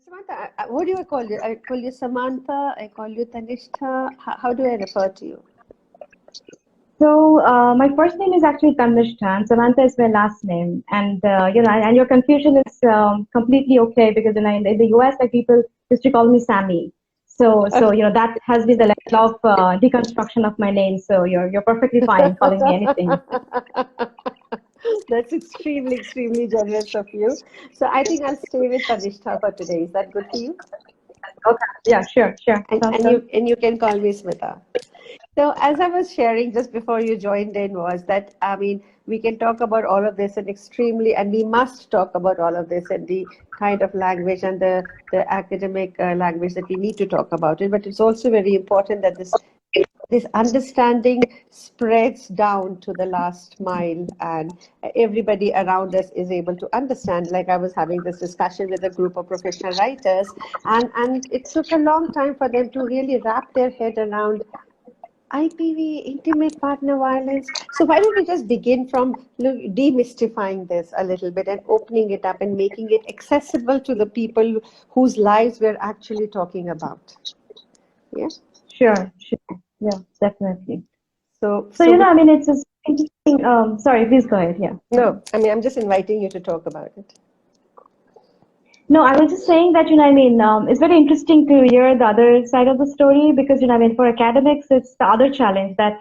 Samantha, what do I call you? I call you Samantha, I call you Tanishtha. How do I refer to you? So my first name is actually Tanishta, and Samantha is my last name. And and your confusion is completely okay because in the US, like people used to call me Sammy. So that has been the level of deconstruction of my name. So you're perfectly fine calling me anything. That's extremely, extremely generous of you. So I think I'll stay with Tanishtha for today. Is that good for you? Okay. Yeah, sure. And, Sounds and good. you and you can call me Smita. So as I was sharing just before you joined in was that, I mean, we can talk about all of this and and we must talk about all of this and the kind of language and the academic language that we need to talk about it. But it's also very important that this understanding spreads down to the last mile and everybody around us is able to understand. Like I was having this discussion with a group of professional writers, and it took a long time for them to really wrap their head around IPV, intimate partner violence. So why don't we just begin from demystifying this a little bit and opening it up and making it accessible to the people whose lives we're actually talking about. Yeah. Sure. Yeah, definitely. So So, so with, I mean, it's just interesting. Sorry, please go ahead. Yeah. no, I mean I'm just inviting you to talk about it. No, I was just saying that, I mean, it's very interesting to hear the other side of the story because, I mean, for academics, it's the other challenge that,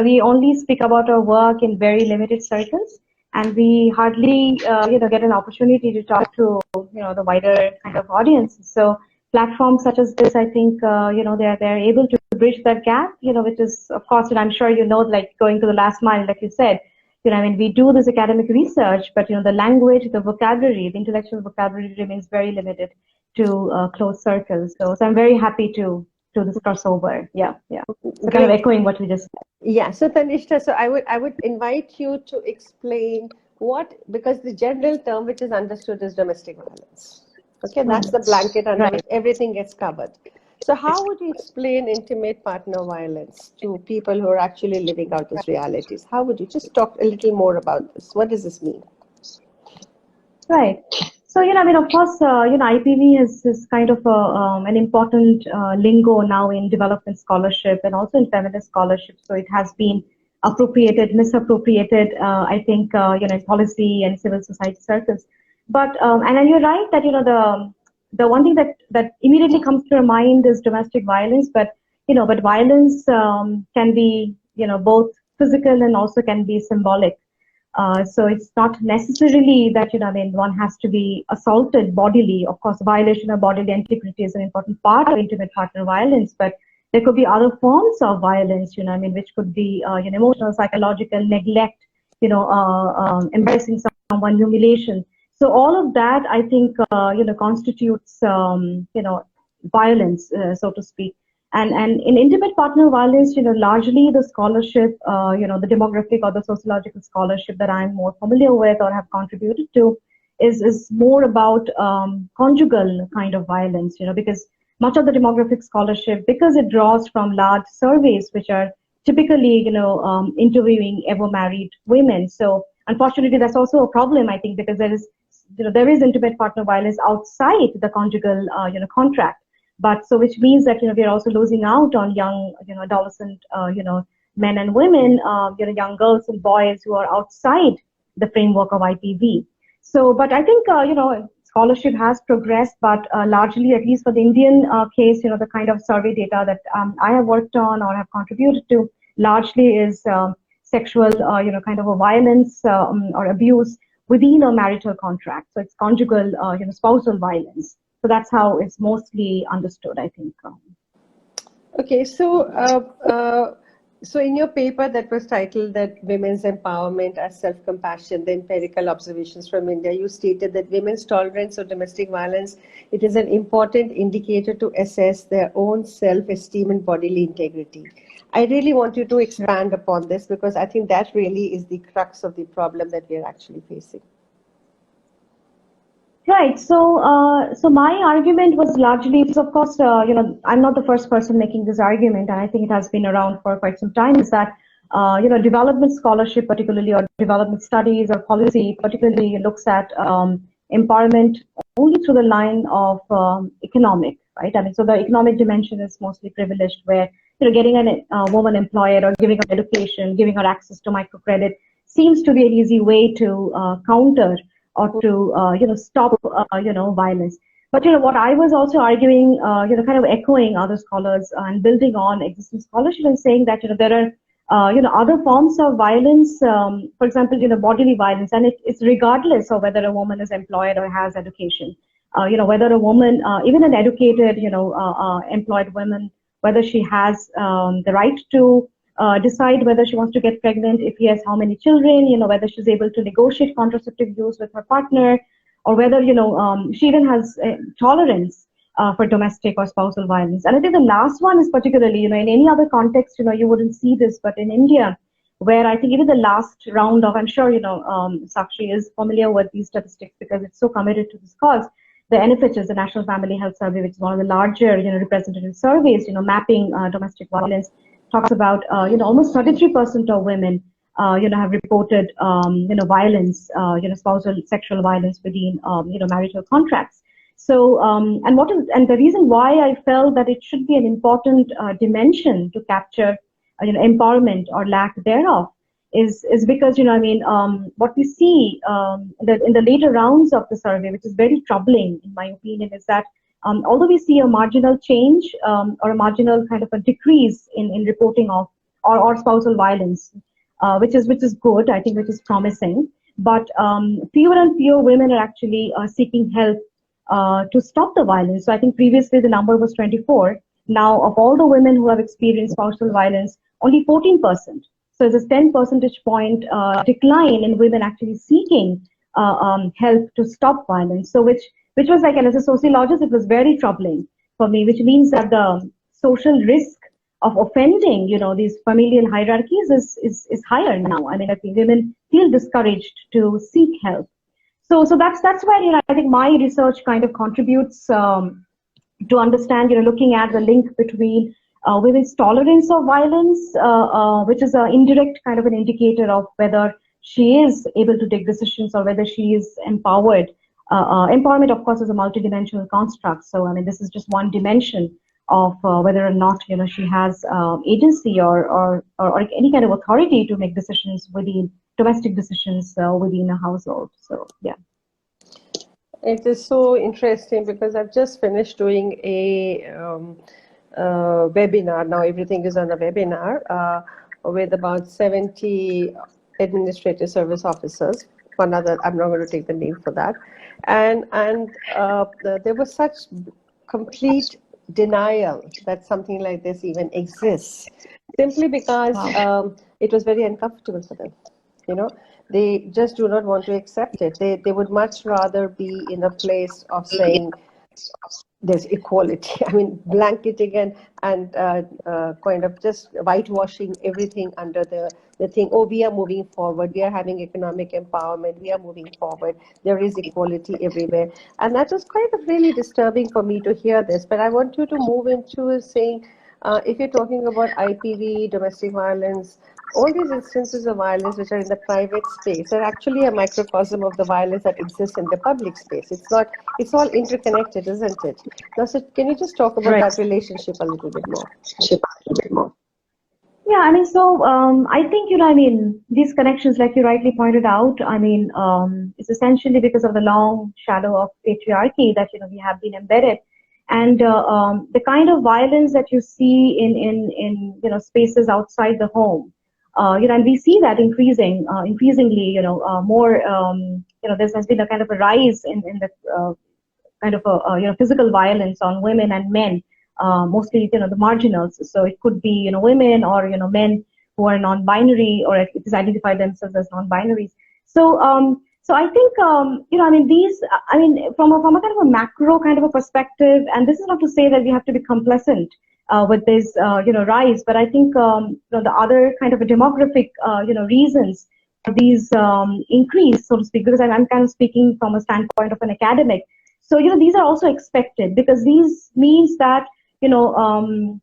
we only speak about our work in very limited circles and we hardly, get an opportunity to talk to, the wider kind of audience. So platforms such as this, I think, they're able to bridge that gap, which is, of course, and I'm sure like going to the last mile, like you said, I mean, we do this academic research, but the language, the vocabulary, the intellectual vocabulary remains very limited to closed circles. So I'm very happy to this crossover. Yeah. So kind of Great. echoing what we just said. Yeah. So Tanishta, so I would invite you to explain what, because the general term which is understood is domestic violence. Okay, that's the blanket under Right. which everything gets covered. So how would you explain intimate partner violence to people who are actually living out these realities? How would you just talk a little more about this? What does this mean? Right. So, I mean, of course, IPV is kind of an important lingo now in development scholarship and also in feminist scholarship. So it has been appropriated, misappropriated, I think, in policy and civil society circles. But, and then you're right that, the one thing that immediately comes to your mind is domestic violence, but violence can be, both physical and also can be symbolic. So it's not necessarily that, I mean, one has to be assaulted bodily. Of course, violation of bodily integrity is an important part of intimate partner violence, but there could be other forms of violence, I mean, which could be, emotional, psychological, neglect, embarrassing someone, humiliation. So all of that, I think, constitutes, violence, so to speak. And in intimate partner violence, largely the scholarship, the demographic or the sociological scholarship that I'm more familiar with or have contributed to is more about conjugal kind of violence, because much of the demographic scholarship, because it draws from large surveys, which are typically, interviewing ever married women. So unfortunately, that's also a problem, I think, because there is intimate partner violence outside the conjugal, contract. But so which means that we are also losing out on young adolescent men and women, young girls and boys who are outside the framework of IPV. So, but I think scholarship has progressed, but largely, at least for the Indian case, the kind of survey data that I have worked on or have contributed to, largely is sexual kind of a violence or abuse within a marital contract. So it's conjugal spousal violence. So that's how it's mostly understood, I think. Okay, so in your paper that was titled that Women's Empowerment as Self-Compassion, the Empirical Observations from India, you stated that women's tolerance of domestic violence, it is an important indicator to assess their own self-esteem and bodily integrity. I really want you to expand upon this because I think that really is the crux of the problem that we are actually facing. Right. So my argument was largely, so of course, I'm not the first person making this argument, and I think it has been around for quite some time, is that, development scholarship, particularly, or development studies or policy, particularly looks at, empowerment only through the line of economic, right? I mean, so the economic dimension is mostly privileged, where getting a woman employed or giving her education, giving her access to microcredit seems to be an easy way to counter or to stop violence. But what I was also arguing, kind of echoing other scholars and building on existing scholarship and saying that there are other forms of violence, for example, bodily violence, and it's regardless of whether a woman is employed or has education. Whether a woman, even an educated, employed woman, whether she has the right to decide whether she wants to get pregnant, if yes, how many children, whether she's able to negotiate contraceptive use with her partner, or whether, she even has tolerance for domestic or spousal violence. And I think the last one is particularly, in any other context, you wouldn't see this, but in India, where I think even the last round of, I'm sure, Sakshi is familiar with these statistics because it's so committed to this cause. The NFHS, the National Family Health Survey, which is one of the larger, representative surveys, mapping domestic violence, talks about, almost 33% of women, have reported, violence, spousal sexual violence within, marital contracts. So, and the reason why I felt that it should be an important dimension to capture, empowerment or lack thereof is because, what we see in the later rounds of the survey, which is very troubling in my opinion, is that although we see a marginal change or a marginal kind of a decrease in reporting of or spousal violence, which is good, I think, which is promising, but fewer and fewer women are actually seeking help to stop the violence. So I think previously the number was 24. Now, of all the women who have experienced spousal violence, only 14%. So there's a 10 percentage point decline in women actually seeking help to stop violence. So which was like, and as a sociologist, it was very troubling for me, which means that the social risk of offending, these familial hierarchies is higher now. I mean, I think women feel discouraged to seek help. So that's where, I think my research kind of contributes to understand, looking at the link between women's tolerance of violence, which is an indirect kind of an indicator of whether she is able to take decisions or whether she is empowered. Empowerment, of course, is a multidimensional construct. So, I mean, this is just one dimension of whether or not, she has agency or any kind of authority to make decisions within domestic decisions within a household. So, yeah. It is so interesting because I've just finished doing a webinar. Now everything is on a webinar with about 70 administrative service officers. I'm not going to take the name for that. And there was such complete denial that something like this even exists, simply because it was very uncomfortable for them. They just do not want to accept it. They would much rather be in a place of saying there's equality. I mean, blanketing and kind of just whitewashing everything under the thing. Oh, we are moving forward. We are having economic empowerment. We are moving forward. There is equality everywhere. And that was kind of really disturbing for me to hear this. But I want you to move into saying, if you're talking about IPV, domestic violence, all these instances of violence which are in the private space are actually a microcosm of the violence that exists in the public space. It's all interconnected, isn't it? Now, so can you just talk about that relationship a little bit more? Yeah, I mean, so I think, these connections, like you rightly pointed out, it's essentially because of the long shadow of patriarchy that, we have been embedded. And the kind of violence that you see in spaces outside the home, and we see that increasingly, more, there has been a kind of a rise in the kind of a, physical violence on women and men, mostly, the marginals. So it could be, women or, men who are non-binary or at least identify themselves as non-binaries. So I think, from a kind of a macro kind of a perspective, and this is not to say that we have to be complacent with this, rise, but I think, the other kind of a demographic, reasons for these increase, so to speak, because I'm kind of speaking from a standpoint of an academic. So, these are also expected because these means that, the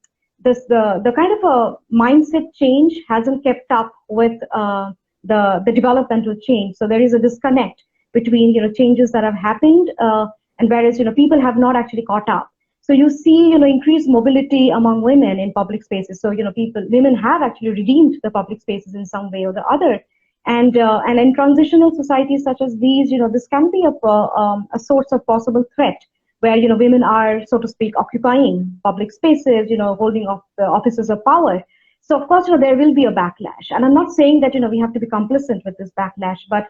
kind of a mindset change hasn't kept up with the developmental change. So there is a disconnect between, changes that have happened, and whereas, people have not actually caught up. So you see, increased mobility among women in public spaces. So, women have actually redeemed the public spaces in some way or the other. And in transitional societies such as these, this can be a source of possible threat where, women are, so to speak, occupying public spaces, holding off the offices of power. So of course, there will be a backlash. And I'm not saying that, we have to be complicit with this backlash, but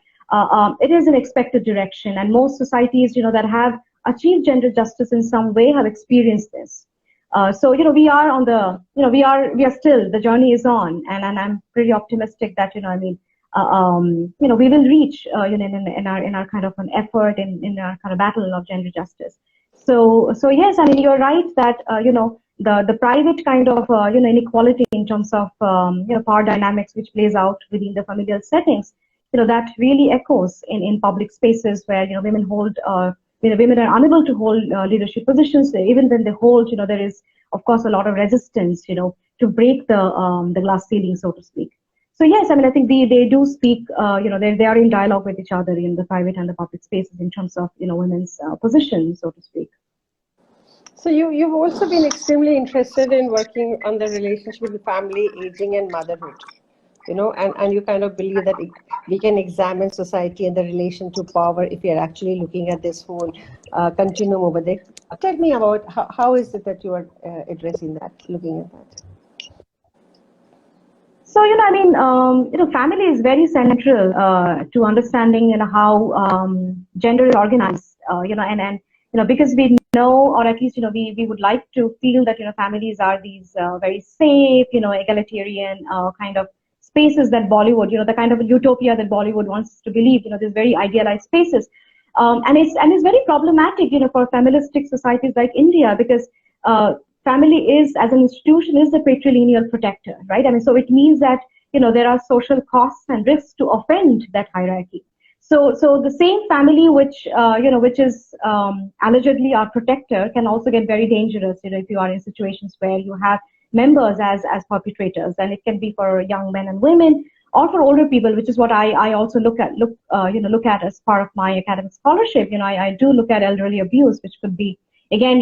it is an expected direction. And most societies, that have achieved gender justice in some way have experienced this. So, we are on the, we are still, the journey is on. And I'm pretty optimistic that, we will reach, in our kind of an effort in our kind of battle of gender justice. So yes, I mean, you're right that, the private kind of, inequality in terms of, power dynamics, which plays out within the familial settings, that really echoes in public spaces where, women hold, women are unable to hold leadership positions. Even when they hold, there is, of course, a lot of resistance, to break the glass ceiling, so to speak. So yes, I mean, I think they do speak, they are in dialogue with each other in the private and the public spaces in terms of, women's position, so to speak. So you've also been extremely interested in working on the relationship with family, aging, and motherhood, and you kind of believe that we can examine society and the relation to power if you're actually looking at this whole continuum over there. Tell me about how is it that you are addressing that, looking at that? So, I mean, family is very central to understanding, how gender is organized, and because we know, or at least, we would like to feel that, families are these very safe, egalitarian kind of spaces that Bollywood, the kind of utopia that Bollywood wants us to believe, these very idealized spaces. And it's very problematic, for feministic societies like India, because family is, as an institution, is the patrilineal protector, right? I mean, so it means that, there are social costs and risks to offend that hierarchy. So the same family which, which is allegedly our protector can also get very dangerous, if you are in situations where you have members as perpetrators, and it can be for young men and women or for older people, which is what I also look at as part of my academic scholarship. I do look at elderly abuse, which could be, again,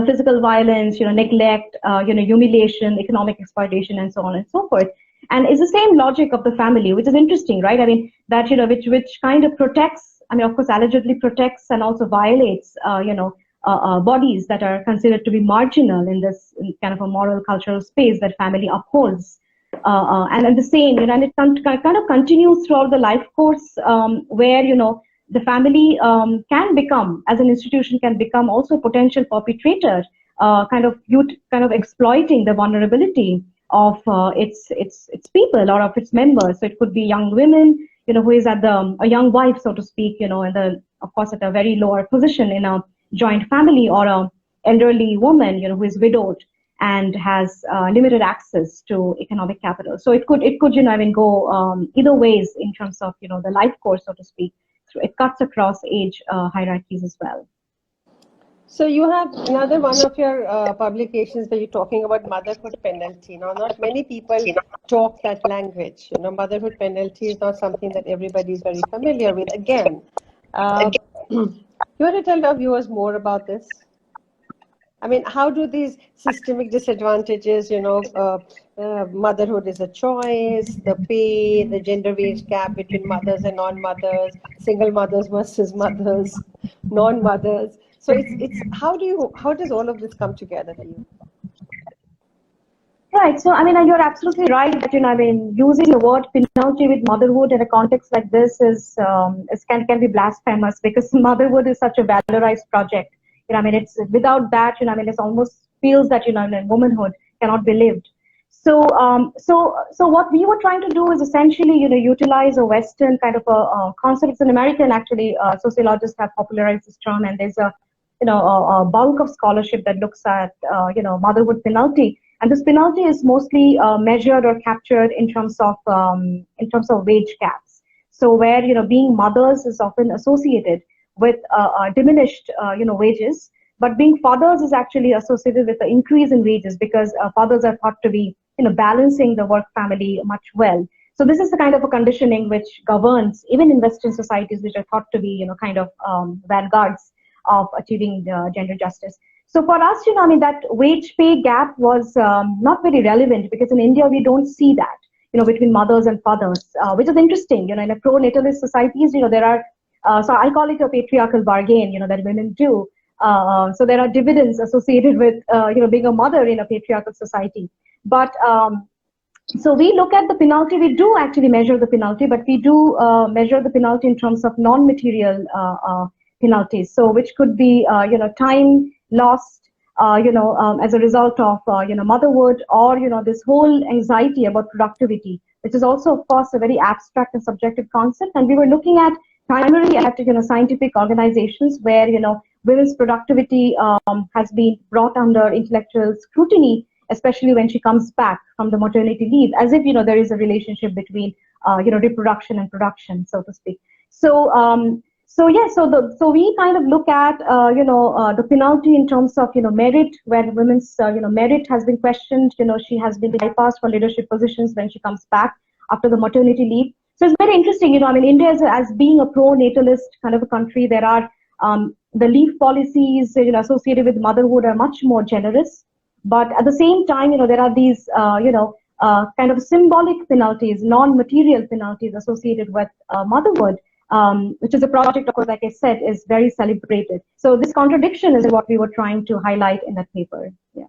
physical violence, neglect, humiliation, economic exploitation, and so on and so forth. And it's the same logic of the family, which is interesting, right? I mean, that, which kind of protects, I mean, of course, allegedly protects and also violates, bodies that are considered to be marginal in this kind of a moral cultural space that family upholds. And the same, and it kind of continues throughout the life course, where, the family can become, as an institution, can become also a potential perpetrator, kind of exploiting the vulnerability of its people or of its members. So it could be young women, who is at a young wife, so to speak, and of course at a very lower position in a joint family, or a elderly woman, who is widowed and has limited access to economic capital. So it could go either ways in terms of the life course, so to speak. It cuts across age hierarchies as well. So you have another one of your publications where you're talking about motherhood penalty. Now, not many people talk that language. Motherhood penalty is not something that everybody is very familiar with. Again, you want to tell our viewers more about this? I mean, how do these systemic disadvantages, motherhood is a choice, the pay, the gender wage gap between mothers and non-mothers, single mothers versus mothers, non-mothers. So it's how does all of this come together for you? Right. So I mean, you're absolutely right that using the word penalty with motherhood in a context like this can be blasphemous, because motherhood is such a valorized project. It's without that, it almost feels that womanhood cannot be lived. So what we were trying to do is essentially utilize a Western kind of a concept. It's an American, actually, sociologists have popularized this term, and there's a bulk of scholarship that looks at motherhood penalty. And this penalty is mostly measured or captured in terms of wage gaps. So where being mothers is often associated with diminished wages, but being fathers is actually associated with an increase in wages, because fathers are thought to be balancing the work family much well. So this is the kind of a conditioning which governs even in Western societies, which are thought to be, kind of vanguards of achieving gender justice. So for us, I mean, that wage pay gap was not very relevant because in India we don't see that, between mothers and fathers, which is interesting. In a pro-natalist societies, there are, so I call it a patriarchal bargain, that women do. So there are dividends associated with, being a mother in a patriarchal society. But so we look at the penalty. We do actually measure the penalty, but we do measure the penalty in terms of non-material penalties. So which could be, time lost, as a result of, motherhood, or, this whole anxiety about productivity, which is also, of course, a very abstract and subjective concept. And we were looking at primarily at, scientific organizations where, women's productivity has been brought under intellectual scrutiny, especially when she comes back from the maternity leave, as if, there is a relationship between, reproduction and production, so to speak. So yeah, so we kind of look at the penalty in terms of merit, where women's merit has been questioned. She has been bypassed for leadership positions when she comes back after the maternity leave. So it's very interesting. I mean, India is, as being a pro-natalist kind of a country, there are the leave policies associated with motherhood are much more generous, but at the same time, there are these kind of symbolic penalties, non-material penalties associated with motherhood. Which is a project, of course, like I said, is very celebrated. So this contradiction is what we were trying to highlight in that paper. Yeah.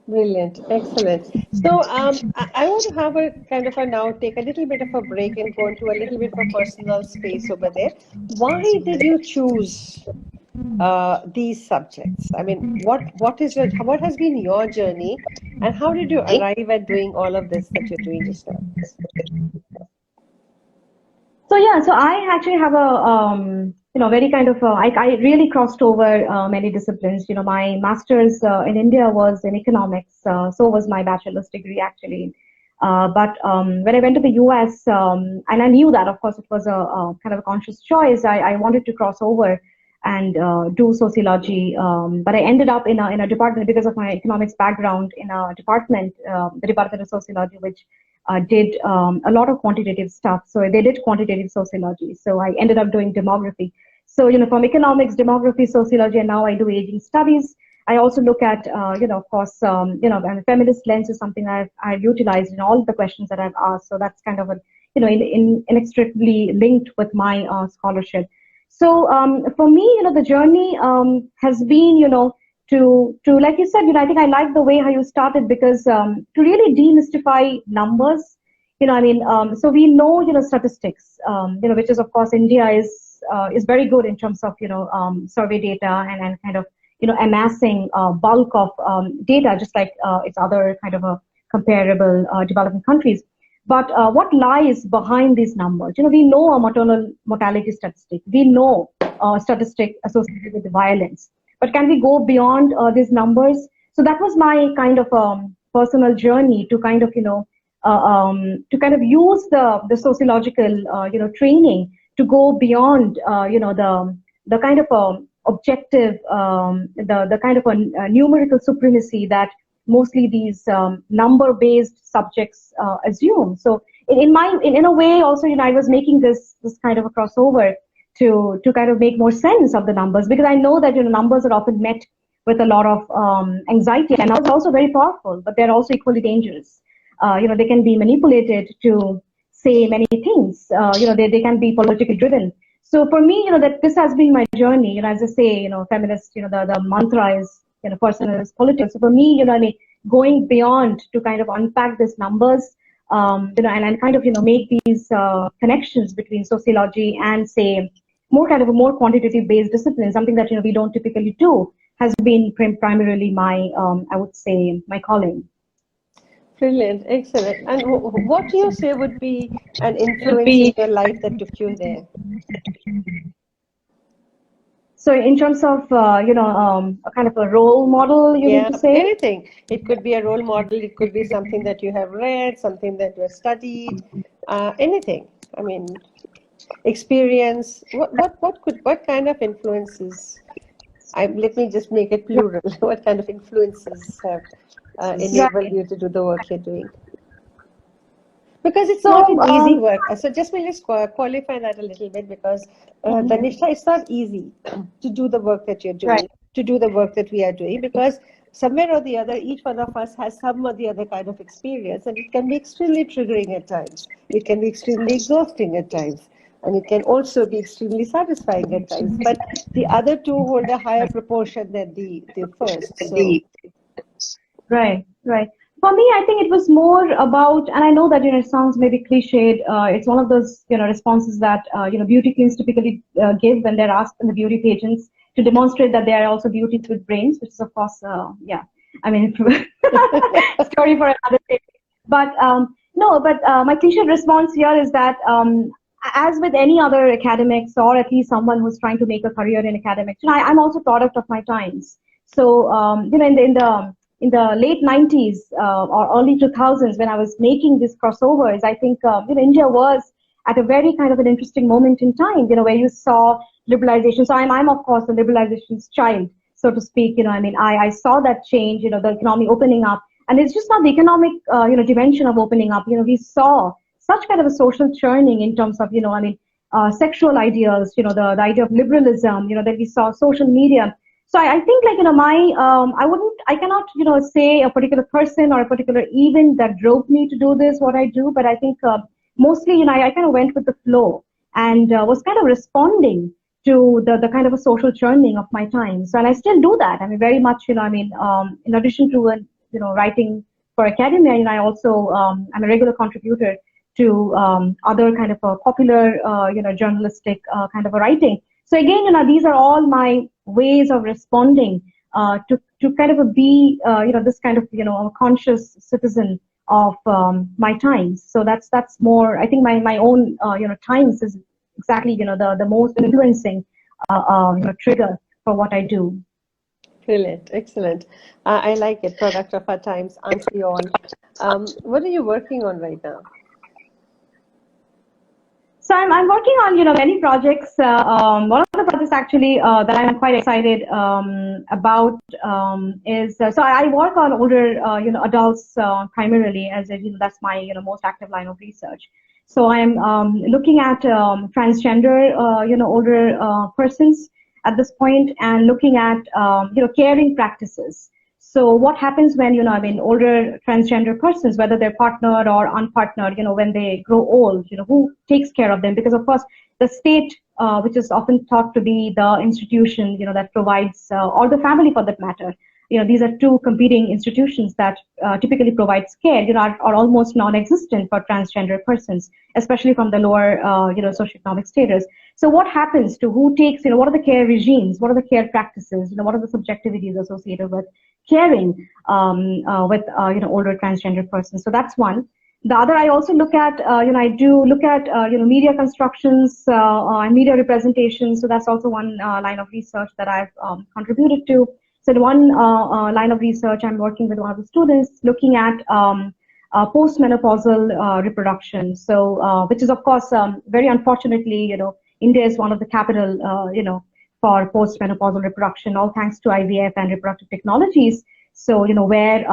Brilliant, excellent. So I want to have a kind of now take a little bit of a break and go into a little bit of a personal space over there. Why did you choose these subjects? I mean, what has been your journey, and how did you arrive at doing all of this that you're doing just now? So yeah, so I actually have a very kind of I really crossed over many disciplines. My master's in India was in economics, so was my bachelor's degree actually. But when I went to the US, and I knew that, of course, it was a kind of a conscious choice. I wanted to cross over and do sociology, but I ended up in a department because of my economics background in a department, the Department of Sociology, which did a lot of quantitative stuff. So they did quantitative sociology. So I ended up doing demography. So, from economics, demography, sociology, and now I do aging studies. I also look at, of course, and feminist lens is something I've utilized in all the questions that I've asked. So that's kind of inextricably linked with my scholarship. So for me, the journey has been, to like you said, I think I like the way how you started, because to really demystify numbers, so we know, statistics, which is, of course, India is very good in terms of, survey data and kind of, amassing bulk of data, just like its other kind of a comparable developing countries. But what lies behind these numbers? We know a maternal mortality statistic. We know a statistic associated with violence. But can we go beyond these numbers? So that was my kind of personal journey to kind of, to kind of use the sociological, training to go beyond, the kind of objective, the kind of a numerical supremacy that mostly these number-based subjects assume. So in a way, also, I was making this kind of a crossover to kind of make more sense of the numbers, because I know that numbers are often met with a lot of anxiety, and it's also very powerful, but they're also equally dangerous. They can be manipulated to say many things. They can be politically driven. So for me, that this has been my journey. As I say, feminist, the mantra is, personal is political. So for me, going beyond to kind of unpack these numbers, and kind of, make these connections between sociology and, say, more kind of a more quantitative based discipline, something that, we don't typically do, has been primarily my, I would say, my calling. Brilliant, excellent. And what do you say would be an influence in your life that took you there? So in terms of, a kind of a role model, you mean to say? Anything. It could be a role model. It could be something that you have read, something that you have studied, anything. I mean, experience. What kind of influences? Let me just make it plural. What kind of influences have enabled you to do the work you're doing? Because it's not So, an easy work. So just we'll just qualify that a little bit because Dhanisha, it's not easy to do the work that you're right. doing, to do the work that we are doing, because somewhere or the other, each one of us has some or the other kind of experience, and it can be extremely triggering at times. It can be extremely exhausting at times, and it can also be extremely satisfying at times. But the other two hold a higher proportion than the first. So Right, right. For me, I think it was more about, and I know that it sounds maybe cliched. It's one of those responses that beauty queens typically give when they're asked in the beauty pageants to demonstrate that they are also beauties with brains, which is of course, yeah. I mean, story for another day. But no, but my cliched response here is that as with any other academics or at least someone who's trying to make a career in academics, I'm also product of my times. So in the late 90s or early 2000s, when I was making these crossovers, I think India was at a very kind of an interesting moment in time, where you saw liberalization. So I'm of course the liberalization's child, so to speak. I saw that change, the economy opening up, and it's just not the economic, dimension of opening up. We saw such kind of a social churning in terms of, sexual ideals, the idea of liberalism, that we saw social media. So I think like, I cannot, say a particular person or a particular event that drove me to do this, what I do, but I think mostly, I kind of went with the flow and was kind of responding to the kind of a social churning of my time. So, and I still do that. I mean, very much, in addition to, writing for academia, I also, I'm a regular contributor to other kind of popular, journalistic kind of a writing. So again, these are all my ways of responding to kind of be, this kind of, a conscious citizen of my times. So that's more, I think my own, times is exactly, the most influencing, trigger for what I do. brilliant, excellent. I like it. Product of our times, aren't we all? What are you working on right now? So I'm working on many projects. One of the projects actually that I'm quite excited about is so I work on older adults primarily as that's my that's my most active line of research. So I'm looking at transgender older persons at this point and looking at caring practices. So what happens when, older transgender persons, whether they're partnered or unpartnered, when they grow old, who takes care of them? Because of course, the state, which is often thought to be the institution, that provides, or the family for that matter, these are two competing institutions that typically provides care, are almost non-existent for transgender persons, especially from the lower, socioeconomic status. So what happens to who takes, what are the care regimes? What are the care practices? What are the subjectivities associated with caring with older transgender persons? So that's one. The other, I also look at I do look at media constructions and media representations. So that's also one line of research that I've contributed to. So the one line of research I'm working with one of the students looking at postmenopausal reproduction. So which is of course very unfortunately India is one of the capital for postmenopausal reproduction, all thanks to IVF and reproductive technologies. So, where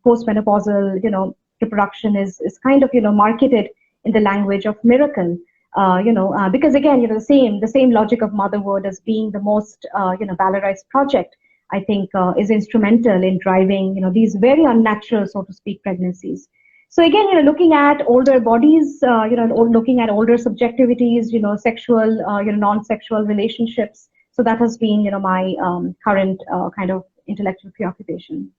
postmenopausal, reproduction is kind of, marketed in the language of miracle, because again, the same logic of motherhood as being the most, valorized project, I think, is instrumental in driving, these very unnatural, so to speak, pregnancies. So again, looking at older bodies, looking at older subjectivities, sexual, non-sexual relationships. So that has been, my current kind of intellectual preoccupation.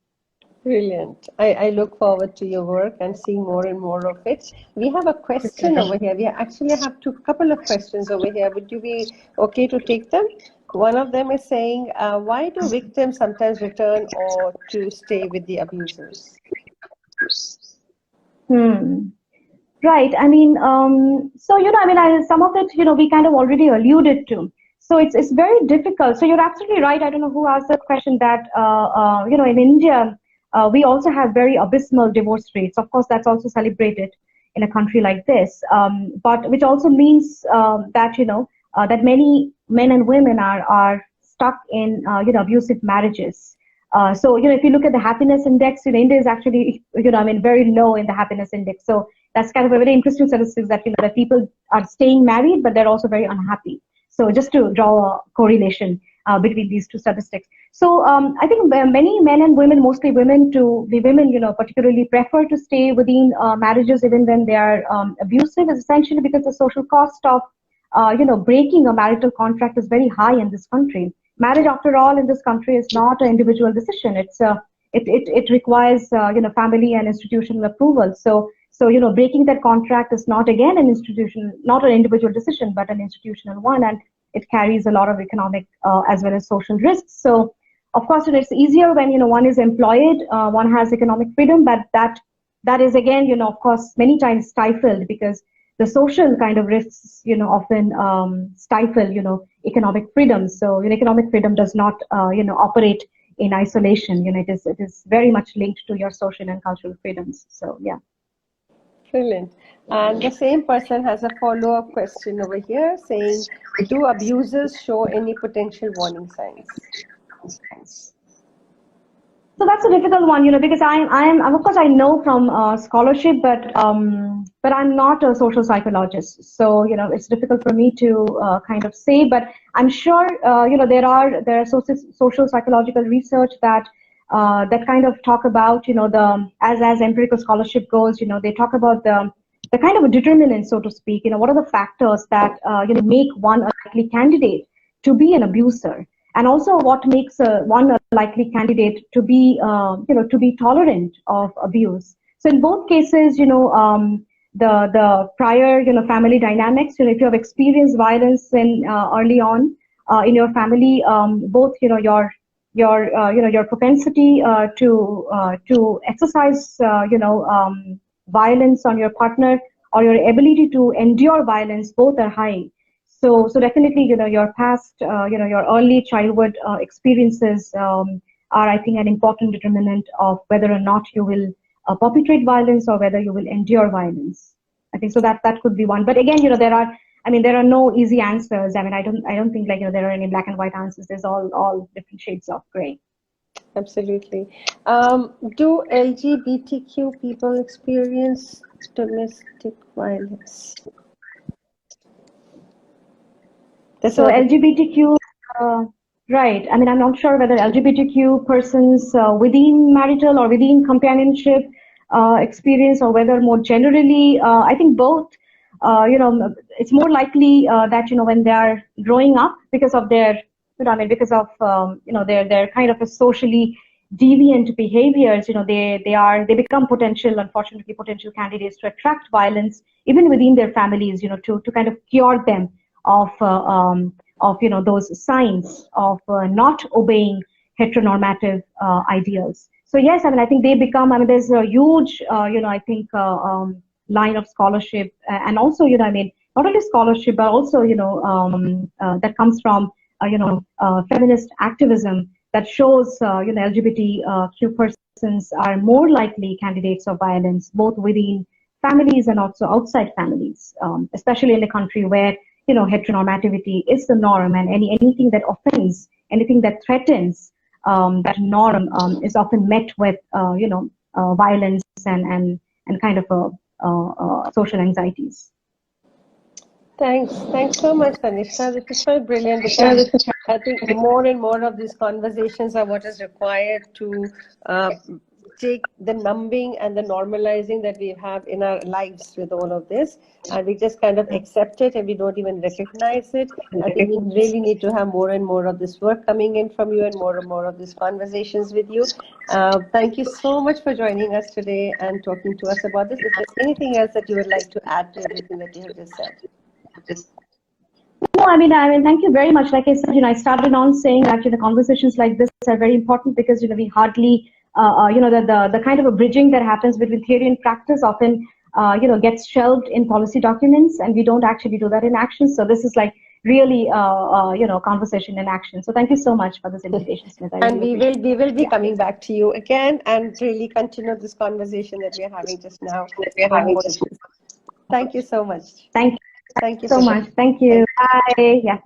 Brilliant. I look forward to your work and seeing more and more of it. We have a question over here. We actually have couple of questions over here. Would you be okay to take them? One of them is saying, why do victims sometimes return or to stay with the abusers? Right. I mean, so, some of it, we kind of already alluded to. So it's very difficult. So you're absolutely right. I don't know who asked that question that, in India, we also have very abysmal divorce rates. Of course, that's also celebrated in a country like this. But which also means that, that many men and women are stuck in, abusive marriages. So, if you look at the happiness index, India is actually, very low in the happiness index. So that's kind of a very interesting statistics that, that people are staying married, but they're also very unhappy. So just to draw a correlation between these two statistics. So I think many men and women, mostly women, particularly prefer to stay within marriages even when they are abusive, is essentially because the social cost of breaking a marital contract is very high in this country. Marriage, after all, in this country is not an individual decision. It requires family and institutional approval. So breaking that contract is not again not an individual decision, but an institutional one, and it carries a lot of economic as well as social risks. So of course, it's easier when one is employed, one has economic freedom, but that is again of course many times stifled because the social kind of risks often stifle economic freedom. So economic freedom does not operate in isolation. It is very much linked to your social and cultural freedoms. So yeah. Brilliant. And the same person has a follow-up question over here saying, do abusers show any potential warning signs? So that's a difficult one, because I'm of course I know from scholarship, but I'm not a social psychologist. So it's difficult for me to kind of say. But I'm sure there are social psychological research that kind of talk about as empirical scholarship goes. They talk about the kind of a determinant, so to speak. What are the factors that make one a likely candidate to be an abuser? And also, what makes one a likely candidate to be, to be tolerant of abuse? So in both cases, the prior, family dynamics. If you have experienced violence in early on in your family, both, your propensity to exercise, violence on your partner or your ability to endure violence, both are high. So definitely, your past, your early childhood experiences are, I think, an important determinant of whether or not you will perpetrate violence or whether you will endure violence. I think so that could be one. But again, there are no easy answers. I don't think there are any black and white answers. There's all different shades of gray. Absolutely. Do LGBTQ people experience domestic violence? So LGBTQ, right. I'm not sure whether LGBTQ persons within marital or within companionship experience, or whether more generally, I think both, it's more likely that, when they are growing up because of their, because of, their kind of a socially deviant behaviors, they become unfortunately potential candidates to attract violence, even within their families, to kind of cure them of those signs of not obeying heteronormative ideals. So yes, I think they become. There's a huge, I think, line of scholarship, and also, not only scholarship, but also, that comes from, feminist activism that shows, LGBTQ persons are more likely candidates of violence, both within families and also outside families, especially in a country where heteronormativity is the norm, and anything that offends, anything that threatens that norm is often met with violence and kind of social anxieties. Thanks so much, Kanishka. This is so brilliant because I think more and more of these conversations are what is required to take the numbing and the normalizing that we have in our lives with all of this, and we just kind of accept it and we don't even recognize it. I think we really need to have more and more of this work coming in from you and more of these conversations with you. Thank you so much for joining us today and talking to us about this. If there's anything else that you would like to add to everything that you have just said. No, thank you very much. Like I said, I started on saying that conversations like this are very important because we hardly the kind of a bridging that happens between theory and practice often gets shelved in policy documents, and we don't actually do that in action. So this is like really conversation in action. So thank you so much for this invitation, Smita. And we will be coming back to you again and really continue this conversation that we are having just now. Thank you so much. Thank you so much. Thank you. Bye. Yeah.